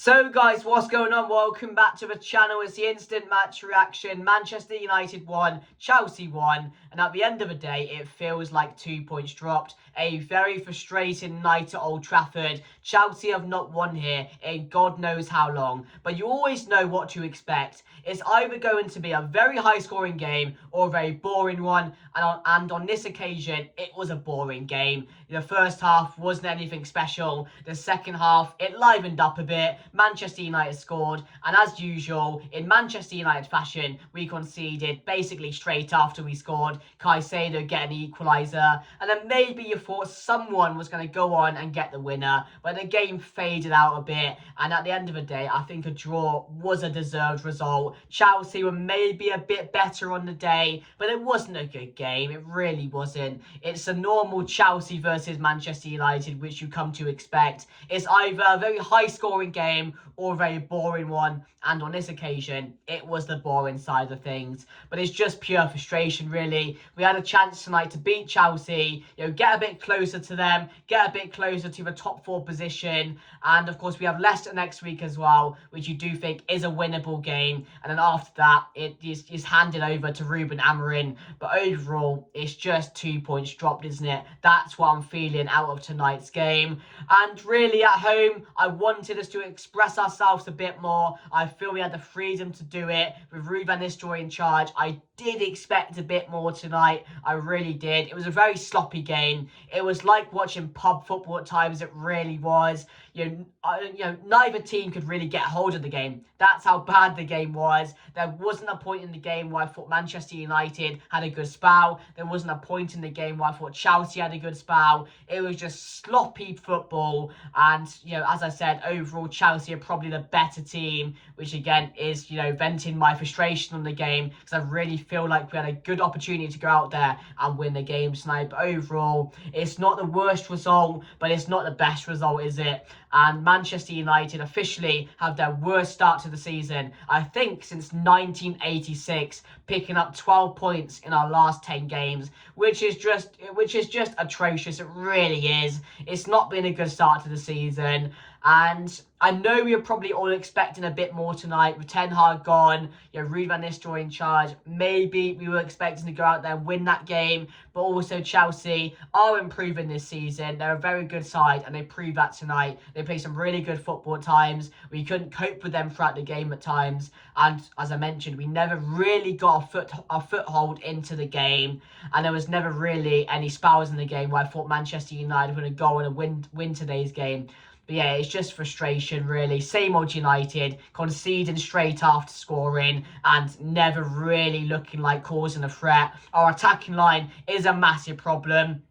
So guys, what's going on? Welcome back to the channel. It's the instant match reaction. Manchester United won, Chelsea won, and at the end of the day, it feels like 2 points dropped. A very frustrating night at Old Trafford. Chelsea have not won here in God knows how long, but you always know what to expect. It's either going to be a very high-scoring game or a very boring one, and on this occasion, it was a boring game. The first half wasn't anything special. The second half, it livened up a bit. Manchester United scored, and as usual, in Manchester United fashion, we conceded basically straight after we scored. Caicedo getting the equaliser, and then maybe you thought someone was going to go on and get the winner, but the game faded out a bit, and at the end of the day, I think a draw was a deserved result. Chelsea were maybe a bit better on the day, but it wasn't a good game. It really wasn't. It's a normal Chelsea versus Manchester United, which you come to expect. It's either a very high-scoring game or a very boring one, and on this occasion, it was the boring side of things. But it's just pure frustration, really. We had a chance tonight to beat Chelsea, get a bit closer to them, get a bit closer to the top 4 position, and of course we have Leicester next week as well, which you do think is a winnable game, and then after that, it is handed over to Ruben Amorim. But overall, it's just 2 points dropped, isn't it? That's what I'm feeling out of tonight's game. And really, at home, I wanted us to express ourselves a bit more. I feel we had the freedom to do it with Ruud van Nistelrooy in charge. I did expect a bit more tonight. I really did. It was a very sloppy game. It was like watching pub football at times. It really was. Neither team could really get hold of the game. That's how bad the game was. There wasn't a point in the game where I thought Manchester United had a good spell. There wasn't a point in the game where I thought Chelsea had a good spell. It was just sloppy football. And, as I said, overall, Chelsea are probably the better team, which again is, venting my frustration on the game, because I really feel like we had a good opportunity to go out there and win the game tonight. But overall, it's not the worst result, but it's not the best result, is it? And Manchester United officially have their worst start to the season, I think, since 1986, picking up 12 points in our last 10 games, which is just atrocious. It really is. It's not been a good start to the season. And I know we were probably all expecting a bit more tonight with Ten Hag gone, Ruud van Nistelrooy in charge. Maybe we were expecting to go out there and win that game, but also Chelsea are improving this season. They're a very good side, and they proved that tonight. They play some really good football at times. We couldn't cope with them throughout the game at times, and as I mentioned, we never really got a foothold into the game, and there was never really any spells in the game where I thought Manchester United were going to go on and win today's game. But yeah, it's just frustration, really. Same old United, conceding straight after scoring and never really looking like causing a threat. Our attacking line is a massive problem.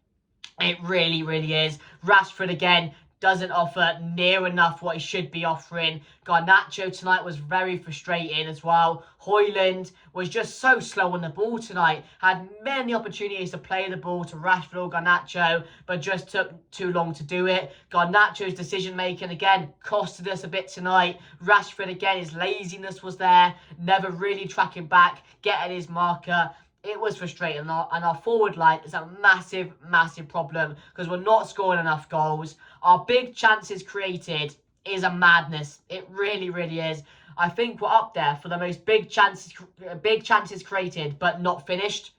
It really, really is. Rashford, again, doesn't offer near enough what he should be offering. Garnacho tonight was very frustrating as well. Højlund was just so slow on the ball tonight. Had many opportunities to play the ball to Rashford or Garnacho, but just took too long to do it. Garnacho's decision-making, again, costed us a bit tonight. Rashford, again, his laziness was there. Never really tracking back, getting his marker. It was frustrating, and our forward line is a massive, massive problem because we're not scoring enough goals. Our big chances created is a madness. It really, really is. I think we're up there for the most big chances created but not finished.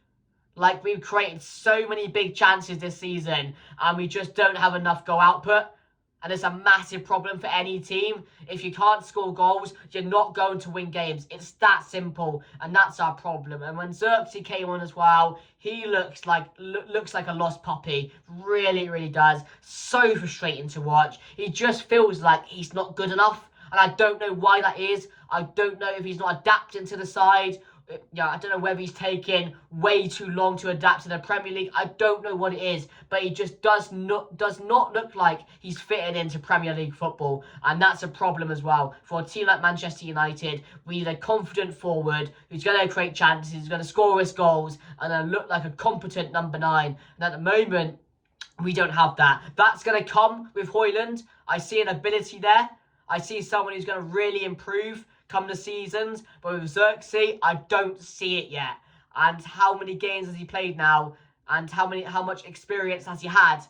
Like, we've created so many big chances this season, and we just don't have enough goal output. And it's a massive problem for any team. If you can't score goals, you're not going to win games. It's that simple, and that's our problem. And when Xerxes came on as well, he looks like a lost puppy. Really, really does. So frustrating to watch. He just feels like he's not good enough, and I don't know why that is. I don't know if he's not adapting to the side. I don't know whether he's taken way too long to adapt to the Premier League. I don't know what it is, but he just does not look like he's fitting into Premier League football, and that's a problem as well. For a team like Manchester United, we need a confident forward who's going to create chances, who's going to score us goals, and look like a competent number 9. And at the moment, we don't have that. That's going to come with Højlund. I see an ability there. I see someone who's going to really improve come the seasons, but with Xerxes, I don't see it yet. And how many games has he played now? And how much experience has he had?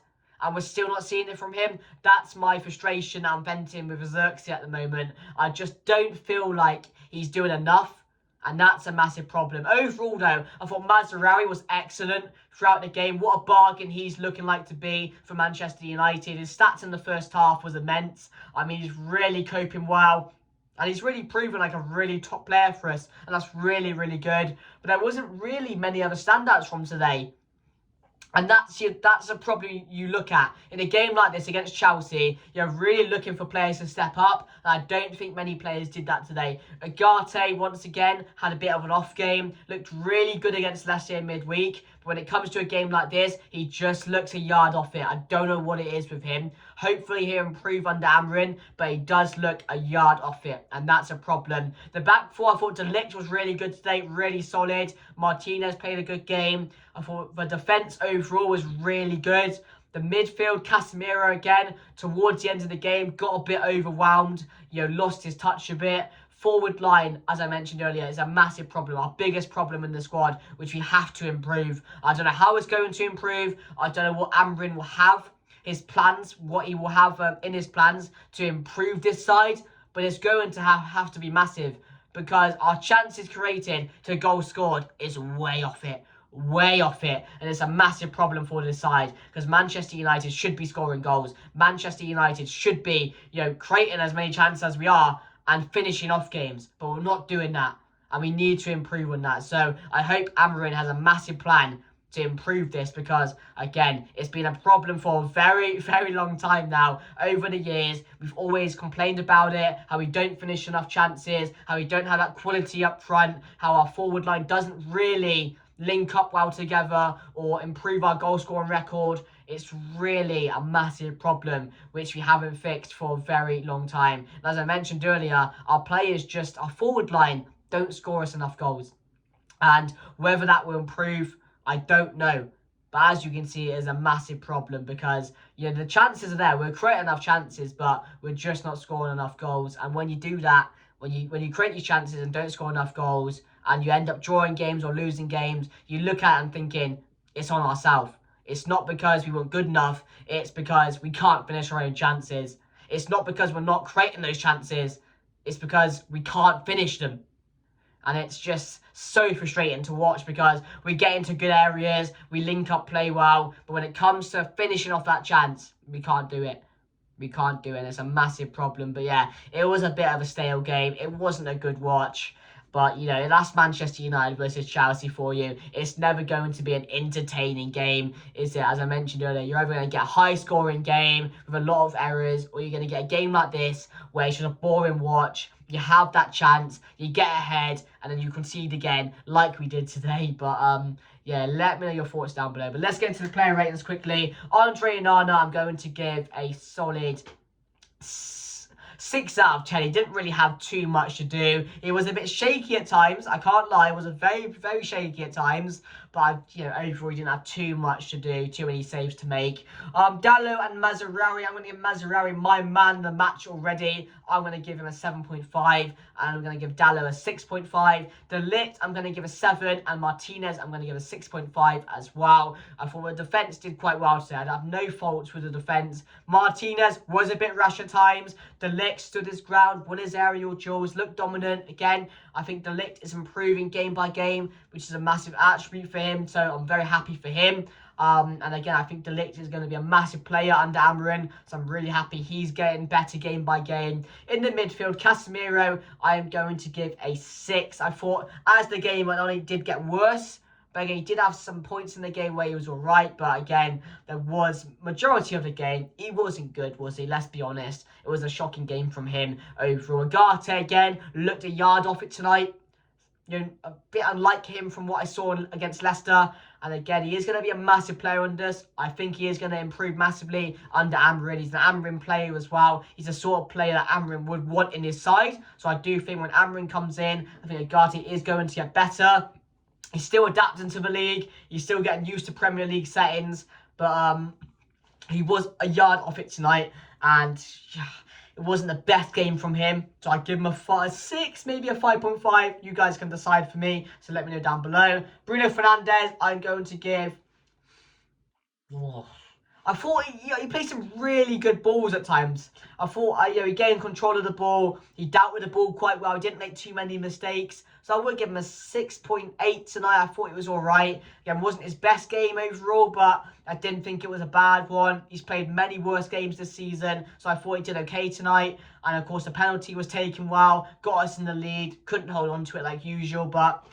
and we're still not seeing it from him. That's my frustration that I'm venting with Xerxes at the moment. I just don't feel like he's doing enough, and that's a massive problem. Overall, though, I thought Mazraoui was excellent throughout the game. What a bargain he's looking like to be for Manchester United. His stats in the first half was immense. I mean, he's really coping well. And he's really proven like a really top player for us. And that's really, really good. But there wasn't really many other standouts from today. And that's a problem you look at. In a game like this against Chelsea, you're really looking for players to step up. And I don't think many players did that today. Ugarte, once again, had a bit of an off game. Looked really good against Leicester in midweek. But when it comes to a game like this, he just looks a yard off it. I don't know what it is with him. Hopefully he'll improve under Amorim, but he does look a yard off it, and that's a problem. The back four, I thought De Ligt was really good today, really solid. Martinez played a good game. I thought the defence overall was really good. The midfield, Casemiro again, towards the end of the game, got a bit overwhelmed, lost his touch a bit. Forward line, as I mentioned earlier, is a massive problem, our biggest problem in the squad, which we have to improve. I don't know how it's going to improve. I don't know what Amorim will have, his plans, what he will have in his plans to improve this side, but it's going to have to be massive, because our chances created to goal scored is way off it. Way off it, and it's a massive problem for this side, because Manchester United should be scoring goals. Manchester United should be, creating as many chances as we are and finishing off games, but we're not doing that, and we need to improve on that. So I hope Amorim has a massive plan to improve this, because again, it's been a problem for a very, very long time now. Over the years, we've always complained about it, how we don't finish enough chances, how we don't have that quality up front, how our forward line doesn't really link up well together or improve our goal scoring record. It's really a massive problem which we haven't fixed for a very long time. And as I mentioned earlier, our forward line don't score us enough goals, and whether that will improve, I don't know. But as you can see, it is a massive problem, because the chances are there. We're creating enough chances, but we're just not scoring enough goals. And when you do that, when you create these chances and don't score enough goals, and you end up drawing games or losing games, you look at it and thinking, it's on ourselves. It's not because we weren't good enough. It's because we can't finish our own chances. It's not because we're not creating those chances. It's because we can't finish them. And it's just so frustrating to watch, because we get into good areas, we link up, play well, but when it comes to finishing off that chance, we can't do it. We can't do it. It's a massive problem. But yeah, it was a bit of a stale game. It wasn't a good watch. But, that's Manchester United versus Chelsea for you. It's never going to be an entertaining game, is it? As I mentioned earlier, you're either going to get a high-scoring game with a lot of errors, or you're going to get a game like this where it's just a boring watch. You have that chance, you get ahead, and then you concede again, like we did today. But, yeah, let me know your thoughts down below. But let's get into the player ratings quickly. Andre Onana, I'm going to give a solid 6 out of 10. He didn't really have too much to do. He was a bit shaky at times. I can't lie. It was a very, very shaky at times. But, overall, he didn't have too much to do. Too many saves to make. Dalot and Mazraoui. I'm going to give Mazraoui my man of the match already. I'm going to give him a 7.5. And I'm going to give Dalot a 6.5. De Ligt, I'm going to give a 7. And Martinez, I'm going to give a 6.5 as well. I thought the defence did quite well today. I have no faults with the defence. Martinez was a bit rash at times. De Ligt stood his ground, won his aerial duels, looked dominant. Again, I think De Ligt is improving game by game, which is a massive attribute for him, so I'm very happy for him. And again, I think De Ligt is going to be a massive player under Amorim, so I'm really happy he's getting better game by game. In the midfield, Casemiro, I am going to give a 6. I thought as the game went on, it did get worse. But again, he did have some points in the game where he was all right. But again, there was majority of the game, he wasn't good, was he? Let's be honest. It was a shocking game from him overall. Ugarte, again, looked a yard off it tonight. A bit unlike him from what I saw against Leicester. And again, he is going to be a massive player under us. I think he is going to improve massively under Amorim. He's an Amorim player as well. He's the sort of player that Amorim would want in his side. So I do think when Amorim comes in, I think Ugarte is going to get better. He's still adapting to the league. He's still getting used to Premier League settings. But he was a yard off it tonight. And it wasn't the best game from him. So I give him a 6, maybe a 5.5. You guys can decide for me. So let me know down below. Bruno Fernandes, I'm going to give... I thought he played some really good balls at times. I thought he gained control of the ball. He dealt with the ball quite well. He didn't make too many mistakes. So I would give him a 6.8 tonight. I thought it was all right. Again, wasn't his best game overall, but I didn't think it was a bad one. He's played many worse games this season, so I thought he did okay tonight. And of course, the penalty was taken well, got us in the lead. Couldn't hold on to it like usual, but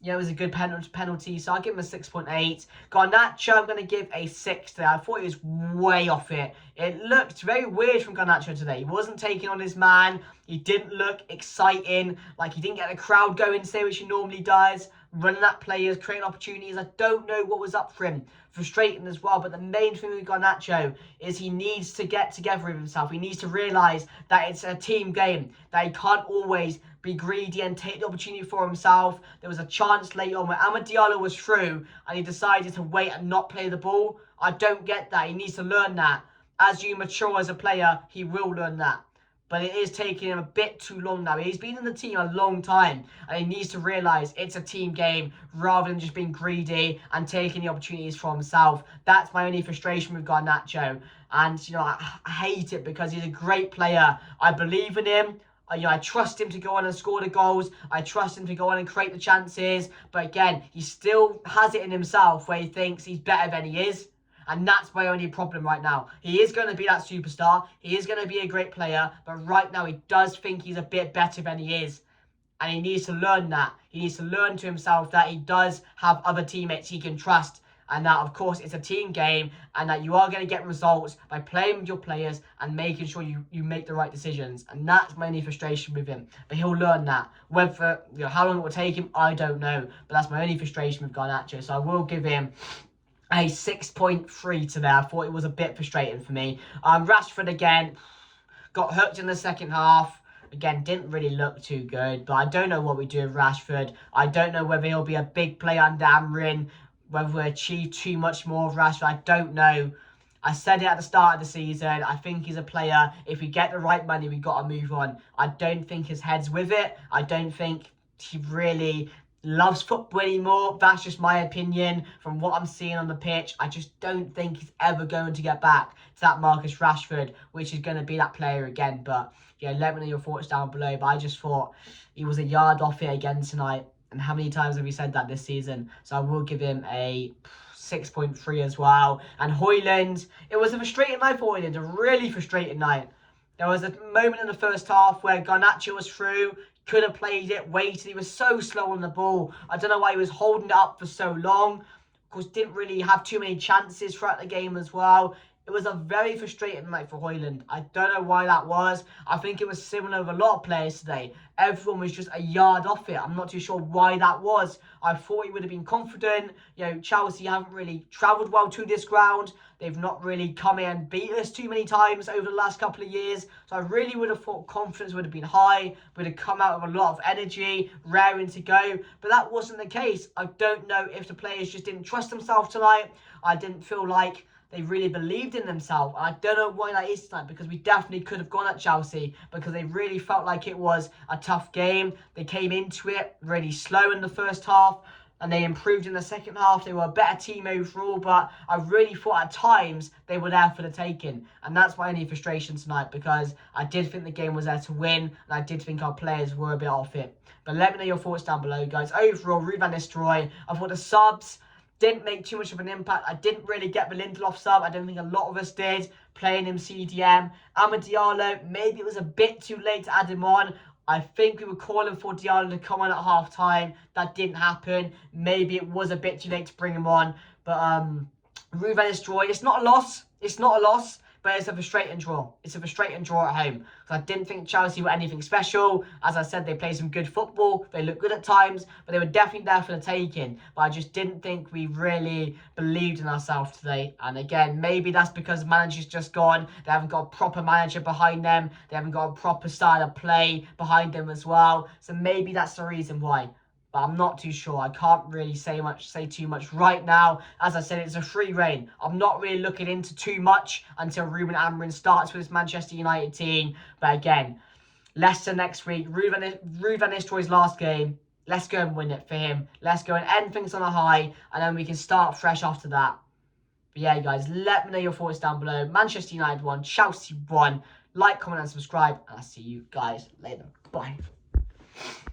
it was a good penalty, so I'll give him a 6.8. Garnacho, I'm going to give a 6 today. I thought he was way off it. It looked very weird from Garnacho today. He wasn't taking on his man. He didn't look exciting. Like, he didn't get the crowd going today, which he normally does. Running at players, creating opportunities. I don't know what was up for him. Frustrating as well. But the main thing with Garnacho is he needs to get together with himself. He needs to realise that it's a team game. That he can't always be greedy and take the opportunity for himself. There was a chance late on where Amad Diallo was through and he decided to wait and not play the ball. I don't get that. He needs to learn that. As you mature as a player, he will learn that. But it is taking him a bit too long now. He's been in the team a long time and he needs to realise it's a team game rather than just being greedy and taking the opportunities for himself. That's my only frustration with Garnacho. And, I hate it because he's a great player. I believe in him. I trust him to go on and score the goals. I trust him to go on and create the chances. But again, he still has it in himself where he thinks he's better than he is. And that's my only problem right now. He is going to be that superstar. He is going to be a great player. But right now, he does think he's a bit better than he is. And he needs to learn that. He needs to learn to himself that he does have other teammates he can trust. And that, of course, it's a team game. And that you are going to get results by playing with your players and making sure you make the right decisions. And that's my only frustration with him. But he'll learn that. Whether, how long it will take him, I don't know. But that's my only frustration with Garnacho. So I will give him a 6.3 today. I thought it was a bit frustrating for me. Rashford, again, got hooked in the second half. Again, didn't really look too good. But I don't know what we do with Rashford. I don't know whether he'll be a big player under Amorim, whether we achieve too much more of Rashford. I don't know. I said it at the start of the season. I think he's a player. If we get the right money, we've got to move on. I don't think his head's with it. I don't think he really loves football anymore. That's just my opinion from what I'm seeing on the pitch. I just don't think he's ever going to get back to that Marcus Rashford, which is going to be that player again. But let me know your thoughts down below. But I just thought he was a yard off it again tonight. And how many times have we said that this season? So I will give him a 6.3 as well. And Højlund, it was a frustrating night for Højlund, a really frustrating night. There was a moment in the first half where Garnacho was through, could have played it, waited. He was so slow on the ball. I don't know why he was holding it up for so long. Of course, didn't really have too many chances throughout the game as well. It was a very frustrating night for Højlund. I don't know why that was. I think it was similar with a lot of players today. Everyone was just a yard off it. I'm not too sure why that was. I thought he would have been confident. Chelsea haven't really travelled well to this ground. They've not really come in and beat us too many times over the last couple of years. So I really would have thought confidence would have been high. Would have come out with a lot of energy, raring to go. But that wasn't the case. I don't know if the players just didn't trust themselves tonight. I didn't feel like they really believed in themselves. I don't know why that is tonight, because we definitely could have gone at Chelsea, because they really felt like it was a tough game. They came into it really slow in the first half, and they improved in the second half. They were a better team overall, but I really thought at times they were there for the taking. And that's my only frustration tonight, because I did think the game was there to win, and I did think our players were a bit off it. But let me know your thoughts down below, guys. Overall, Ruud van Nistelrooy, I thought the subs didn't make too much of an impact. I didn't really get the Lindelof sub. I don't think a lot of us did, playing him CDM. Amad Diallo, maybe it was a bit too late to add him on. I think we were calling for Diallo to come on at half-time. That didn't happen. Maybe it was a bit too late to bring him on. But Ruud van Nistelrooy, it's not a loss. It's not a loss. But it's a frustrating draw. It's a frustrating draw at home. I didn't think Chelsea were anything special. As I said, they played some good football. They looked good at times, but they were definitely there for the taking. But I just didn't think we really believed in ourselves today. And again, maybe that's because the manager's just gone. They haven't got a proper manager behind them. They haven't got a proper style of play behind them as well. So maybe that's the reason why. But I'm not too sure. I can't really say too much right now. As I said, it's a free reign. I'm not really looking into too much until Ruben Amorim starts with his Manchester United team. But again, Leicester next week. Ruud van Nistelrooy's last game. Let's go and win it for him. Let's go and end things on a high, and then we can start fresh after that. But yeah, guys, let me know your thoughts down below. Manchester United won, Chelsea won. Like, comment, and subscribe. And I'll see you guys later. Bye.